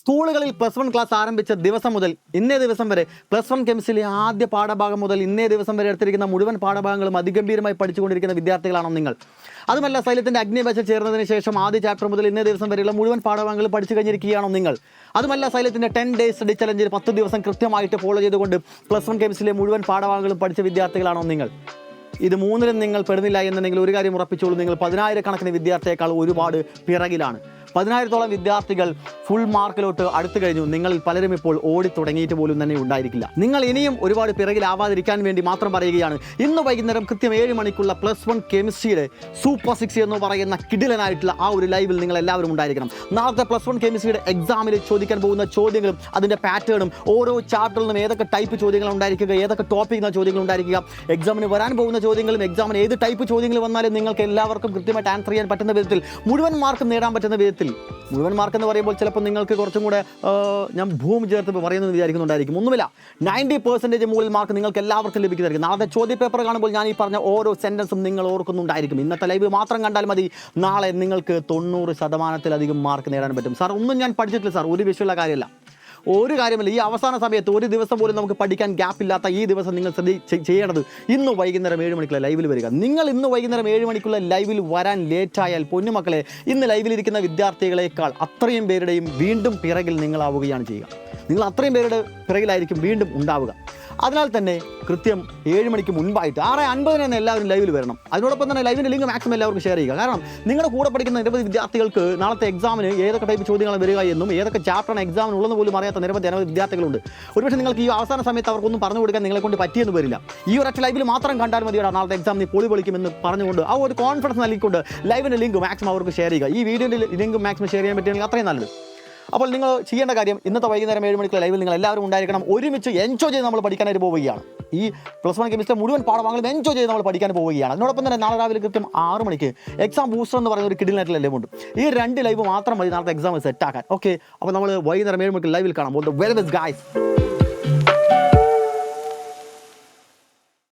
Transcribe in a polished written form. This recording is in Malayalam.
സ്കൂളുകളിൽ +1 ക്ലാസ് ആരംഭിച്ച ദിവസം മുതൽ ഇന്നേ ദിവസം വരെ +1 കെമിസ്ട്രിയിലെ ആദ്യ പാഠഭാഗം മുതൽ ഇന്നേ ദിവസം വരെ എടുത്തിരിക്കുന്ന മുഴുവൻ പാഠഭാഗങ്ങളും അതിഗംഭീരമായി പഠിച്ചുകൊണ്ടിരിക്കുന്ന വിദ്യാർത്ഥികളാണോ നിങ്ങൾ? അതുമല്ല, സൈലത്തിൻ്റെ അഗ്നി ബാച്ചിൽ ചേർന്നതിന് ശേഷം ആദ്യ ചാപ്റ്റർ മുതൽ ഇന്നേ ദിവസം വരെയുള്ള മുഴുവൻ പാഠഭാഗങ്ങളും പഠിച്ചു കഴിഞ്ഞിരിക്കുകയാണോ നിങ്ങൾ? അതുമല്ല, സൈലത്തിൻ്റെ 10 ഡേയ്സ് സ്റ്റഡി ചലഞ്ചിൽ 10 ദിവസം കൃത്യമായിട്ട് ഫോളോ ചെയ്തുകൊണ്ട് +1 കെമിസ്ട്രിയിലെ മുഴുവൻ പാഠഭാഗങ്ങളും പഠിച്ച വിദ്യാർത്ഥികളാണോ നിങ്ങൾ? ഇത് മൂന്നിലും നിങ്ങൾ പെടുന്നില്ല എന്നുണ്ടെങ്കിൽ ഒരു കാര്യം ഉറപ്പിച്ചോളൂ, നിങ്ങൾ 10,000 കണക്കിന് വിദ്യാർത്ഥിയേക്കാൾ ഒരുപാട് പിറകിലാണ്. 10,000-ഓളം വിദ്യാർത്ഥികൾ ഫുൾ മാർക്കിലോട്ട് അടുത്തു കഴിഞ്ഞു. നിങ്ങളിൽ പലരും ഇപ്പോൾ ഓടി തുടങ്ങിയിട്ട് പോലും തന്നെ ഉണ്ടായിരിക്കില്ല. നിങ്ങൾ ഇനിയും ഒരുപാട് പിറകിലാവാതിരിക്കാൻ വേണ്ടി മാത്രം പറയുകയാണ്. ഇന്ന് വൈകുന്നേരം കൃത്യം 7 മണിക്കുള്ള +1 കെമിസ്ട്രിയുടെ സൂപ്പർ 6 എന്ന് പറയുന്ന കിടിലനായിട്ടുള്ള ആ ഒരു ലൈവിൽ നിങ്ങൾ എല്ലാവരും ഉണ്ടായിരിക്കണം. നാളത്തെ +1 കെമിസ്ട്രിയുടെ എക്സാമിൽ ചോദിക്കാൻ പോകുന്ന ചോദ്യങ്ങളും അതിൻ്റെ പാറ്റേണും ഓരോ ചാപ്റ്ററിൽ നിന്നും ഏതൊക്കെ ടൈപ്പ് ചോദ്യങ്ങൾ ഉണ്ടായിരിക്കുക, ഏതൊക്കെ ടോപ്പിക്കുന്ന ചോദ്യങ്ങൾ ഉണ്ടായിരിക്കുക, എക്സാമിന് വരാൻ പോകുന്ന ചോദ്യങ്ങളും എക്സാമിന് ഏത് ടൈപ്പ് ചോദ്യങ്ങൾ വന്നാലും നിങ്ങൾക്ക് എല്ലാവർക്കും കൃത്യമായിട്ട് ആൻസർ ചെയ്യാൻ പറ്റുന്ന വിധത്തിൽ മുഴുവൻ മാർക്കും നേടാൻ പറ്റുന്ന വിധത്തിൽ. മുഴുവൻ മാർക്ക് എന്ന് പറയുമ്പോൾ ചിലപ്പോൾ നിങ്ങൾക്ക് കുറച്ചും കൂടെ ഞാൻ ഭൂമി ചേർത്ത് പറയുന്നത് വിചാരിക്കുന്നുണ്ടായിരിക്കും. ഒന്നുമില്ല, 90% മുകളിൽ മാർക്ക് നിങ്ങൾക്ക് എല്ലാവർക്കും ലഭിക്കുന്നതായിരിക്കും. നാളെ ചോദ്യ പേപ്പർ കാണുമ്പോൾ ഞാൻ ഈ പറഞ്ഞ ഓരോ സെൻറ്റൻസും നിങ്ങൾ ഓർക്കുന്നുണ്ടായിരിക്കും. ഇന്നത്തെ ലൈവ് മാത്രം കണ്ടാൽ മതി, നാളെ നിങ്ങൾക്ക് 90% മാർക്ക് നേടാൻ പറ്റും. സാർ ഒന്നും ഞാൻ പഠിച്ചിട്ടില്ല സാർ, ഒരു വിഷയമുള്ള കാര്യമല്ല, ഒരു കാര്യമില്ല. ഈ അവസാന സമയത്ത് ഒരു ദിവസം പോലും നമുക്ക് പഠിക്കാൻ ഗ്യാപ്പില്ലാത്ത ഈ ദിവസം നിങ്ങൾ ചെയ്യേണ്ടത് ഇന്ന് വൈകുന്നേരം 7 മണിക്കുള്ള ലൈവിൽ വരിക. നിങ്ങൾ ഇന്ന് വൈകുന്നേരം 7 മണിക്കുള്ള ലൈവിൽ വരാൻ ലേറ്റായാൽ പൊന്നുമക്കളെ, ഇന്ന് ലൈവിലിരിക്കുന്ന വിദ്യാർത്ഥികളെക്കാൾ അത്രയും പേരുടെയും വീണ്ടും പിറകിൽ നിങ്ങളാവുകയാണ് ചെയ്യുക. നിങ്ങൾ അത്രയും പേരുടെ പിറകിലായിരിക്കും വീണ്ടും ഉണ്ടാവുക. അതിനാൽ തന്നെ കൃത്യം 7 മണിക്ക് മുൻപായിട്ട് 6:50 തന്നെ എല്ലാവരും ലൈവിൽ വരണം. അതിനോടൊപ്പം തന്നെ ലൈവിൻ്റെ ലിങ്ക് മാക്സിമം എല്ലാവർക്കും ഷെയർ ചെയ്യുക. കാരണം നിങ്ങളുടെ കൂടെ പഠിക്കുന്ന നിരവധി വിദ്യാർത്ഥികൾക്ക് നാളത്തെ എക്സാമിന് ഏതൊക്കെ ടൈപ്പ് ചോദ്യങ്ങൾ വരിക എന്നും ഏതൊക്കെ ചാപ്റ്ററാണ് എക്സാമിന് ഉള്ളതെന്ന് പോലും അറിയാത്ത നിരവധി വിദ്യാർത്ഥികളുണ്ട്. ഒരുപക്ഷെ നിങ്ങൾക്ക് ഈ അവസാന സമയത്ത് അവർക്കൊന്നും പറഞ്ഞു കൊടുക്കാൻ നിങ്ങളെ കൊണ്ട് പറ്റിയെന്ന് വരില്ല. ഈ ഒരൊറ്റ ലൈവിൽ മാത്രം കണ്ടാൽ മതിയാണ് നാളത്തെ എക്സാം നീ പൊളിക്കുമെന്ന് പറഞ്ഞുകൊണ്ട് ആ ഒരു കോൺഫിഡൻസ് നൽകിക്കൊണ്ട് ലൈവിൻ്റെ ലിങ്ക് മാക്സിമം അവർക്ക് ഷെയർ ചെയ്യുക. ഈ വീഡിയോയുടെ ലിങ്ക് മാക്സിമം ഷെയർ ചെയ്യാൻ പറ്റുകയാണെങ്കിൽ അത്രയും നല്ലത്. അപ്പോൾ നിങ്ങൾ ചെയ്യേണ്ട കാര്യം, ഇന്നത്തെ വൈകുന്നേരം 7 മണിക്കുള്ള ലൈവിൽ നിങ്ങൾ എല്ലാവരും ഉണ്ടായിരിക്കണം. ഒരുമിച്ച് എൻജോയ് ചെയ്ത് നമ്മൾ പഠിക്കാനായിട്ട് പോവുകയാണ്. ഈ +1 കെമിസ്ട്രി മുഴുവൻ പാഠഭാഗങ്ങളും എൻജോയ് ചെയ്ത് നമ്മൾ പഠിക്കാൻ പോവുകയാണ്. അതിനോടൊപ്പം തന്നെ നാളെ രാവിലെ കൃത്യം 6 മണിക്ക് എക്സാം ബൂസ്റ്റർ എന്ന് പറയുന്ന ഒരു കിടിലനായിട്ടുള്ള ലൈവ് ഉണ്ട്. ഈ 2 ലൈവ് മാത്രം മതി നാളത്തെ എക്സാം സെറ്റാക്കാൻ. ഓക്കെ, അപ്പോൾ നമ്മൾ വൈകുന്നേരം 7 മണിക്ക് ലൈവിൽ കാണാം. Very best guys.